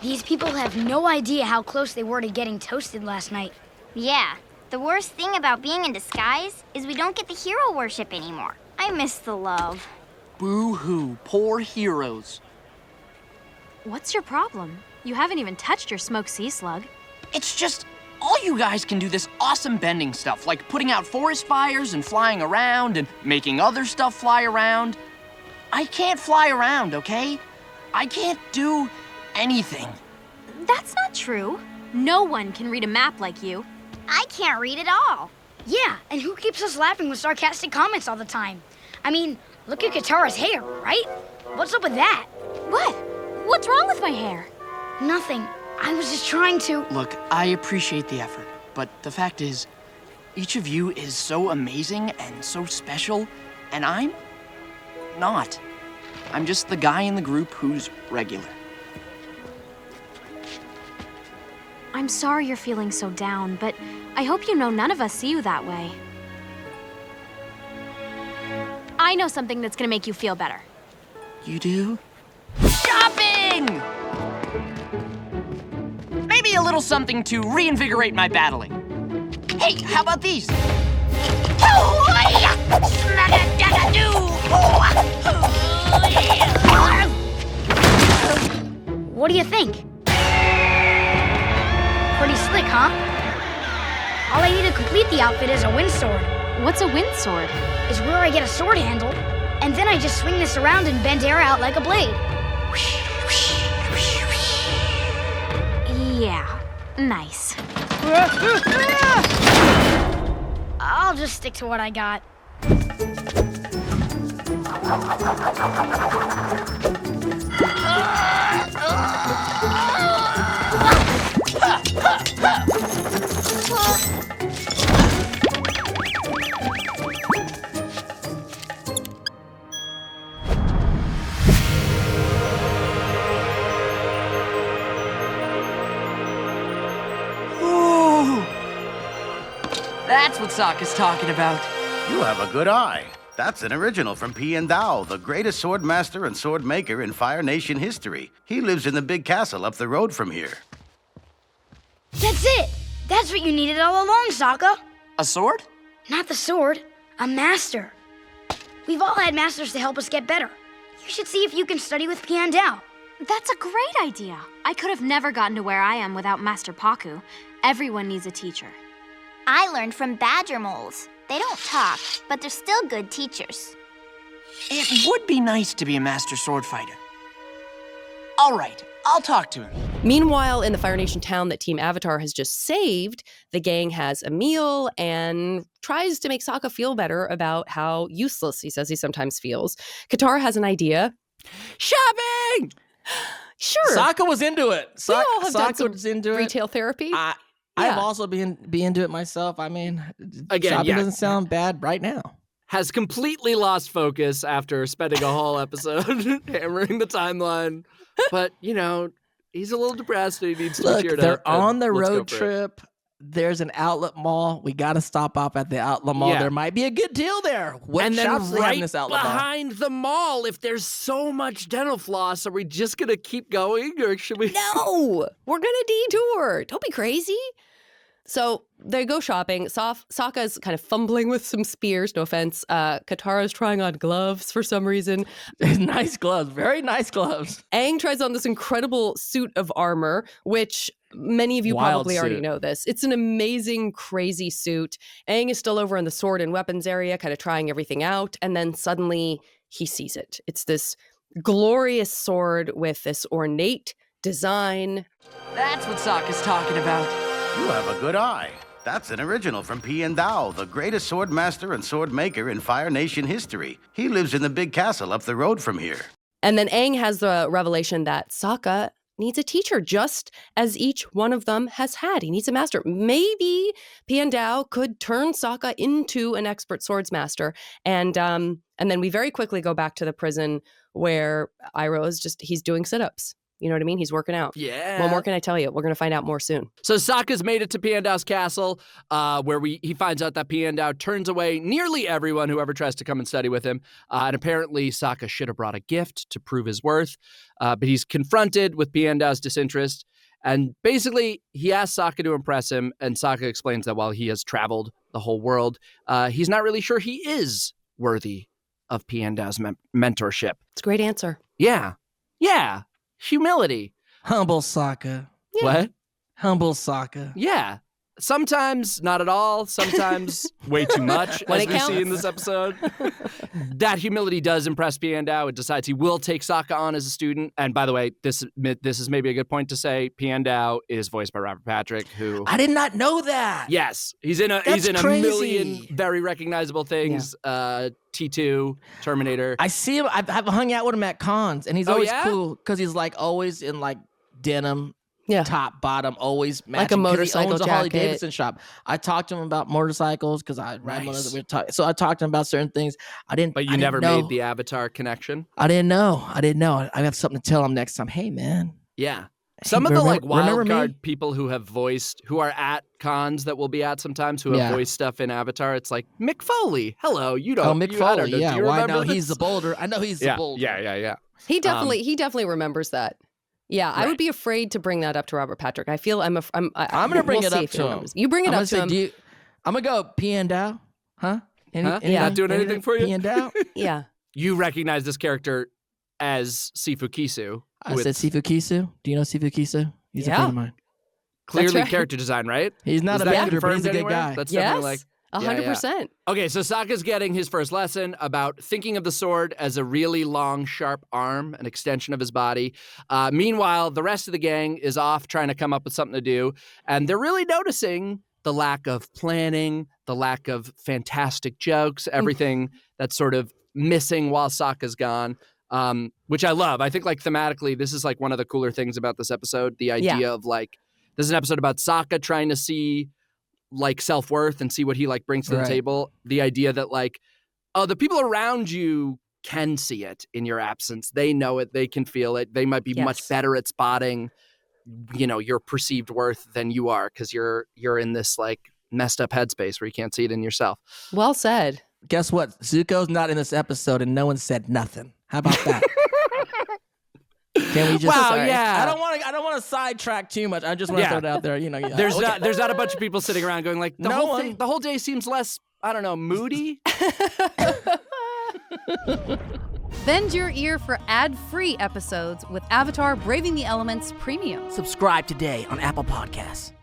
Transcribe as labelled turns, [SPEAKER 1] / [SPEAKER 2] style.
[SPEAKER 1] These people have no idea how close they were to getting toasted last night.
[SPEAKER 2] Yeah, the worst thing about being in disguise is we don't get the hero worship anymore. I miss the love.
[SPEAKER 3] Boo-hoo, poor heroes.
[SPEAKER 4] What's your problem? You haven't even touched your smoked sea slug.
[SPEAKER 3] It's just, all you guys can do this awesome bending stuff, like putting out forest fires and flying around and making other stuff fly around. I can't fly around, okay? I can't do anything.
[SPEAKER 4] That's not true. No one can read a map like you.
[SPEAKER 2] I can't read at all.
[SPEAKER 1] Yeah, and who keeps us laughing with sarcastic comments all the time? I mean, look at Katara's hair, right? What's up with that?
[SPEAKER 4] What? What's wrong with my hair?
[SPEAKER 1] Nothing. I was just trying to...
[SPEAKER 3] Look, I appreciate the effort, but the fact is, each of you is so amazing and so special, and I'm not. I'm just the guy in the group who's regular.
[SPEAKER 4] I'm sorry you're feeling so down, but I hope you know none of us see you that way. I know something that's gonna make you feel better.
[SPEAKER 3] You do? Shopping! Maybe a little something to reinvigorate my battling. Hey, how about these?
[SPEAKER 1] What do you think? Pretty slick, huh? All I need to complete the outfit is a wind sword.
[SPEAKER 4] What's a wind sword?
[SPEAKER 1] Is where I get a sword handle, and then I just swing this around and bend air out like a blade.
[SPEAKER 4] Yeah, nice.
[SPEAKER 1] I'll just stick to what I got.
[SPEAKER 3] That's what Sokka's talking about.
[SPEAKER 5] You have a good eye. That's an original from Piandao, the greatest sword master and sword maker in Fire Nation history. He lives in the big castle up the road from here.
[SPEAKER 1] That's it! That's what you needed all along, Sokka.
[SPEAKER 3] A sword?
[SPEAKER 1] Not the sword, a master. We've all had masters to help us get better. You should see if you can study with Piandao.
[SPEAKER 4] That's a great idea. I could have never gotten to where I am without Master Paku. Everyone needs a teacher.
[SPEAKER 2] I learned from badger moles. They don't talk, but they're still good teachers.
[SPEAKER 3] It would be nice to be a master sword fighter. All right, I'll talk to him.
[SPEAKER 6] Meanwhile, in the Fire Nation town that Team Avatar has just saved, the gang has a meal and tries to make Sokka feel better about how useless he says he sometimes feels. Katara has an idea.
[SPEAKER 7] Shopping!
[SPEAKER 6] Sure.
[SPEAKER 7] Sokka was into it.
[SPEAKER 6] We all have done
[SPEAKER 7] Sokka
[SPEAKER 6] some
[SPEAKER 7] was into it.
[SPEAKER 6] retail therapy.
[SPEAKER 7] I've also been into it myself. I mean,
[SPEAKER 8] Again,
[SPEAKER 7] shopping
[SPEAKER 8] yeah.
[SPEAKER 7] doesn't sound bad right now.
[SPEAKER 8] Has completely lost focus after spending a whole episode hammering the timeline. But, you know, he's a little depressed and he needs to
[SPEAKER 7] Look,
[SPEAKER 8] cheer it up.
[SPEAKER 7] they're on
[SPEAKER 8] and
[SPEAKER 7] the
[SPEAKER 8] let's go
[SPEAKER 7] road
[SPEAKER 8] for it.
[SPEAKER 7] trip. There's an outlet mall. We got to stop off at the outlet mall.
[SPEAKER 8] Yeah.
[SPEAKER 7] There might be a good deal there. What
[SPEAKER 8] And then
[SPEAKER 7] shops do they have
[SPEAKER 8] right
[SPEAKER 7] in this outlet mall?
[SPEAKER 8] behind the mall, if there's so much dental floss, are we just going to keep going or should we?
[SPEAKER 6] No, we're gonna detour. Don't be crazy. So they go shopping. Sokka's kind of fumbling with some spears, no offense. Katara's trying on gloves for some reason.
[SPEAKER 7] Nice gloves, very nice gloves.
[SPEAKER 6] Aang tries on this incredible suit of armor, which many of you
[SPEAKER 7] Wild
[SPEAKER 6] probably already
[SPEAKER 7] suit.
[SPEAKER 6] know this. It's an amazing, crazy suit. Aang is still over in the sword and weapons area, kind of trying everything out. And then suddenly he sees it. It's this glorious sword with this ornate design.
[SPEAKER 3] That's what Sokka's talking about.
[SPEAKER 5] You have a good eye. That's an original from Piandao, the greatest sword master and sword maker in Fire Nation history. He lives in the big castle up the road from here.
[SPEAKER 6] And then Aang has the revelation that Sokka needs a teacher, just as each one of them has had. He needs a master. Maybe Piandao could turn Sokka into an expert swords master. And then we very quickly go back to the prison where Iroh is he's doing sit-ups. You know what I mean? He's working out.
[SPEAKER 8] Yeah.
[SPEAKER 6] What more can I tell you? We're going to find out more soon.
[SPEAKER 8] So Sokka's made it to Piandau's castle, where he finds out that Piandao turns away nearly everyone who ever tries to come and study with him. And apparently Sokka should have brought a gift to prove his worth. But he's confronted with Piandao's disinterest. And basically, he asks Sokka to impress him, and Sokka explains that while he has traveled the whole world, he's not really sure he is worthy of Piandao's mentorship.
[SPEAKER 6] It's a great answer.
[SPEAKER 8] Yeah. Humility.
[SPEAKER 7] Humble Sokka.
[SPEAKER 8] What?
[SPEAKER 7] Humble Sokka.
[SPEAKER 8] Yeah. Sometimes not at all. Sometimes way too much,
[SPEAKER 6] When
[SPEAKER 8] as
[SPEAKER 6] it
[SPEAKER 8] we see in
[SPEAKER 6] counts.
[SPEAKER 8] this episode. That humility does impress Piandao. It decides he will take Sokka on as a student. And by the way, this is maybe a good point to say. Piandao is voiced by Robert Patrick, who
[SPEAKER 7] I did not know that.
[SPEAKER 8] yes, he's in a
[SPEAKER 7] That's
[SPEAKER 8] a
[SPEAKER 7] crazy.
[SPEAKER 8] million very recognizable things. T2, Terminator.
[SPEAKER 7] I see him. I've hung out with him at cons, and he's
[SPEAKER 8] Oh,
[SPEAKER 7] always
[SPEAKER 8] yeah?
[SPEAKER 7] cool because he's like always in like denim.
[SPEAKER 6] Yeah.
[SPEAKER 7] Top, bottom, always matching.
[SPEAKER 6] Like a
[SPEAKER 7] 'cause
[SPEAKER 6] motorcycle
[SPEAKER 7] he owns a Harley
[SPEAKER 6] jacket.
[SPEAKER 7] Davidson shop. I talked to him about motorcycles because I ride one of
[SPEAKER 8] Nice.
[SPEAKER 7] them. So I talked to him about certain things.
[SPEAKER 8] But you never
[SPEAKER 7] know.
[SPEAKER 8] made the Avatar connection.
[SPEAKER 7] I didn't know. I have something to tell him next time. Hey, man.
[SPEAKER 8] Yeah. Some of the
[SPEAKER 7] Remember-
[SPEAKER 8] like
[SPEAKER 7] remember
[SPEAKER 8] wild
[SPEAKER 7] me?
[SPEAKER 8] card people who are at cons that we'll be at sometimes who have
[SPEAKER 7] Yeah.
[SPEAKER 8] voiced stuff in Avatar. It's like Mick Foley. Hello, you don't.
[SPEAKER 7] Oh, Mick
[SPEAKER 8] you, I don't
[SPEAKER 7] Foley.
[SPEAKER 8] know.
[SPEAKER 7] Yeah.
[SPEAKER 8] Do you
[SPEAKER 7] Well, I
[SPEAKER 8] remember
[SPEAKER 7] know he's the
[SPEAKER 8] this?
[SPEAKER 7] boulder. I know he's the
[SPEAKER 8] Yeah,
[SPEAKER 7] boulder.
[SPEAKER 8] yeah.
[SPEAKER 6] He definitely remembers that. Yeah, I
[SPEAKER 8] Right.
[SPEAKER 6] would be afraid to bring that up to Robert Patrick. I feel I'm
[SPEAKER 7] going to bring
[SPEAKER 6] we'll
[SPEAKER 7] it
[SPEAKER 6] see
[SPEAKER 7] up
[SPEAKER 6] if he
[SPEAKER 7] to him.
[SPEAKER 6] remembers. You bring it
[SPEAKER 7] I'm
[SPEAKER 6] up to him.
[SPEAKER 7] I'm going to go Piandao. Huh?
[SPEAKER 8] Huh? Not doing anything for you?
[SPEAKER 7] Piandao?
[SPEAKER 6] Yeah.
[SPEAKER 8] You recognize this character as Sifu Kisu.
[SPEAKER 7] I
[SPEAKER 8] who
[SPEAKER 7] said
[SPEAKER 8] it's
[SPEAKER 7] Sifu Kisu. Do you know Sifu Kisu? He's a
[SPEAKER 6] Yeah.
[SPEAKER 7] friend of mine.
[SPEAKER 8] clearly
[SPEAKER 6] right.
[SPEAKER 8] character design, right?
[SPEAKER 7] He's not
[SPEAKER 8] Is
[SPEAKER 7] a
[SPEAKER 8] that
[SPEAKER 7] actor, but he's
[SPEAKER 8] confirmed
[SPEAKER 7] a good
[SPEAKER 8] anywhere?
[SPEAKER 7] guy.
[SPEAKER 8] That's
[SPEAKER 6] Yes.
[SPEAKER 8] definitely like
[SPEAKER 6] 100%.
[SPEAKER 8] Okay, so Sokka's getting his first lesson about thinking of the sword as a really long, sharp arm, an extension of his body. Meanwhile, the rest of the gang is off trying to come up with something to do, and they're really noticing the lack of planning, the lack of fantastic jokes, everything that's sort of missing while Sokka's gone, which I love. I think, like, thematically, this is, like, one of the cooler things about this episode, the idea of, like, this is an episode about Sokka trying to see like self-worth and see what he like brings to the
[SPEAKER 7] Right.
[SPEAKER 8] table. The idea that like, oh, the people around you can see it in your absence. They know it. They can feel it. They might be much
[SPEAKER 6] Yes.
[SPEAKER 8] better at spotting, your perceived worth than you are because you're in this like messed up headspace where you can't see it in yourself.
[SPEAKER 6] Well said.
[SPEAKER 7] Guess what? Zuko's not in this episode, and no one said nothing. How about that? Can we just?
[SPEAKER 8] Wow,
[SPEAKER 7] Sorry.
[SPEAKER 8] yeah.
[SPEAKER 7] I don't want to sidetrack too much. I just want to
[SPEAKER 8] Yeah.
[SPEAKER 7] throw it out there.
[SPEAKER 8] There's
[SPEAKER 7] okay.
[SPEAKER 8] there's not a bunch of people sitting around going like the
[SPEAKER 7] No
[SPEAKER 8] whole thing,
[SPEAKER 7] one.
[SPEAKER 8] the whole day seems less, I don't know, moody.
[SPEAKER 9] Bend your ear for ad-free episodes with Avatar Braving the Elements Premium.
[SPEAKER 7] Subscribe today on Apple Podcasts.